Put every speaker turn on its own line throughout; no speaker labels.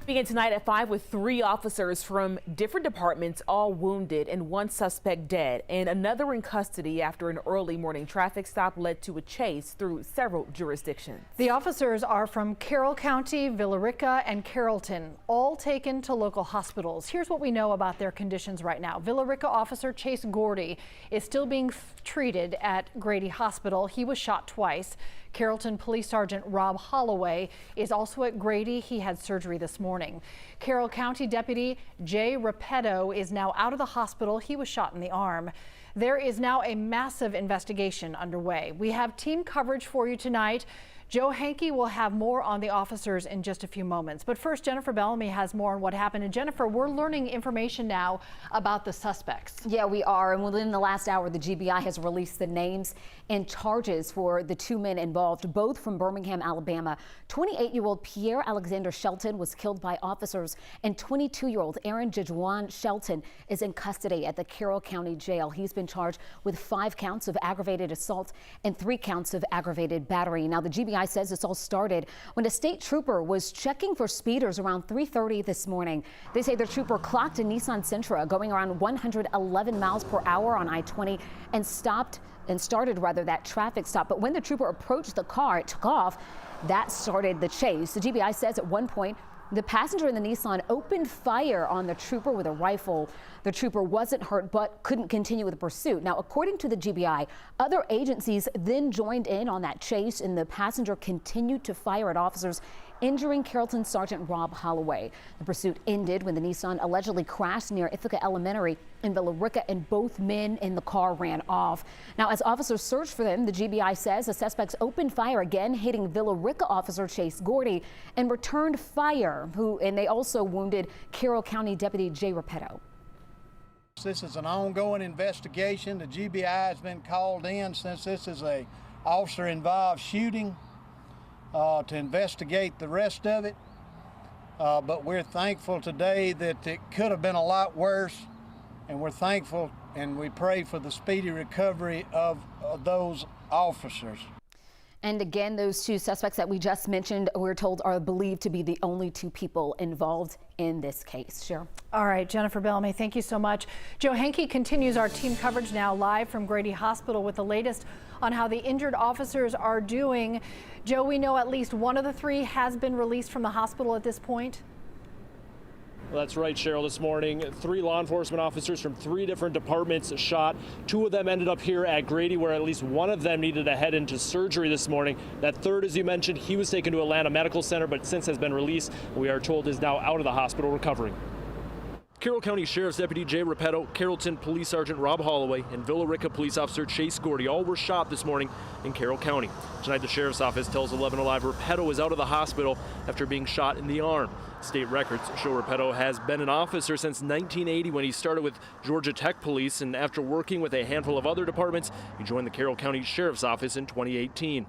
Begin tonight at 5 with 3 officers from different departments all wounded and 1 suspect dead and another in custody after an early morning traffic stop led to a chase through several jurisdictions.
The officers are from Carroll County, Villa Rica and Carrollton, all taken to local hospitals. Here's what we know about their conditions right now. Villa Rica officer Chase Gordy is still being treated at Grady Hospital. He was shot twice. Carrollton Police Sergeant Rob Holloway is also at Grady. He had surgery this morning. Carroll County Deputy Jay Repetto is now out of the hospital. He was shot in the arm. There is now a massive investigation underway. We have team coverage for you tonight. Joe Hankey will have more on the officers in just a few moments. But first, Jennifer Bellamy has more on what happened. And Jennifer, we're learning information now about the suspects.
Yeah, we are. And within the last hour, the GBI has released the names and charges for the 2 men involved, both from Birmingham, Alabama. 28-year-old Pierre Alexander Shelton was killed by officers, and 22-year-old Aaron Jajuan Shelton is in custody at the Carroll County Jail. He's been charged with 5 counts of aggravated assault and 3 counts of aggravated battery. Now, the GBI says this all started when a state trooper was checking for speeders around 3:30 this morning. They say the trooper clocked a Nissan Sentra going around 111 miles per hour on I-20 and started that traffic stop. But when the trooper approached the car, it took off. That started the chase. The GBI says at one point, the passenger in the Nissan opened fire on the trooper with a rifle. The trooper wasn't hurt but couldn't continue with the pursuit. Now, according to the GBI, other agencies then joined in on that chase, and the passenger continued to fire at officers, injuring Carrollton Sergeant Rob Holloway. The pursuit ended when the Nissan allegedly crashed near Ithaca Elementary in Villa Rica, and both men in the car ran off. Now, as officers searched for them, the GBI says the suspects opened fire again, hitting Villa Rica officer Chase Gordy, and returned fire, and they also wounded Carroll County Deputy Jay Repetto.
This is an ongoing investigation. The GBI has been called in since this is a officer-involved shooting to investigate the rest of it. But we're thankful today that it could have been a lot worse, and we're thankful and we pray for the speedy recovery of those officers.
And again, those 2 suspects that we just mentioned, we're told, are believed to be the only 2 people involved in this case. Sure.
All right, Jennifer Bellamy, thank you so much. Joe Hankey continues our team coverage now live from Grady Hospital with the latest on how the injured officers are doing. Joe, we know at least one of the 3 has been released from the hospital at this point.
Well, that's right, Cheryl. This morning, 3 law enforcement officers from 3 different departments shot. 2 of them ended up here at Grady, where at least one of them needed to head into surgery this morning. That third, as you mentioned, he was taken to Atlanta Medical Center, but since has been released. We are told is now out of the hospital recovering. Carroll County Sheriff's Deputy Jay Repetto, Carrollton Police Sergeant Rob Holloway, and Villa Rica Police Officer Chase Gordy all were shot this morning in Carroll County. Tonight, the Sheriff's Office tells 11 Alive Repetto is out of the hospital after being shot in the arm. State records show Repetto has been an officer since 1980 when he started with Georgia Tech Police, and after working with a handful of other departments, he joined the Carroll County Sheriff's Office in 2018.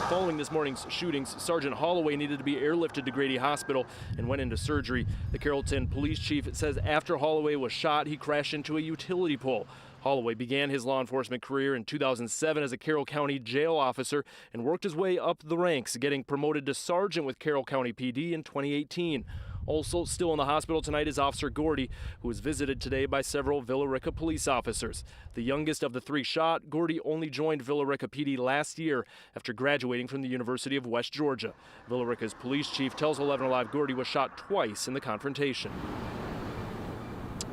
Following this morning's shootings, Sergeant Holloway needed to be airlifted to Grady Hospital and went into surgery. The Carrollton police chief says after Holloway was shot, he crashed into a utility pole. Holloway began his law enforcement career in 2007 as a Carroll County jail officer and worked his way up the ranks, getting promoted to sergeant with Carroll County PD in 2018. Also still in the hospital tonight is Officer Gordy, who was visited today by several Villa Rica police officers. The youngest of the 3 shot, Gordy only joined Villa Rica PD last year after graduating from the University of West Georgia. Villa Rica's police chief tells 11 Alive Gordy was shot twice in the confrontation.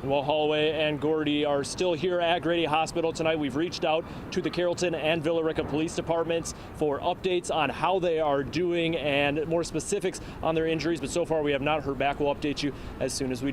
And while Holloway and Gordy are still here at Grady Hospital tonight, we've reached out to the Carrollton and Villa Rica police departments for updates on how they are doing and more specifics on their injuries. But so far, we have not heard back. We'll update you as soon as we do.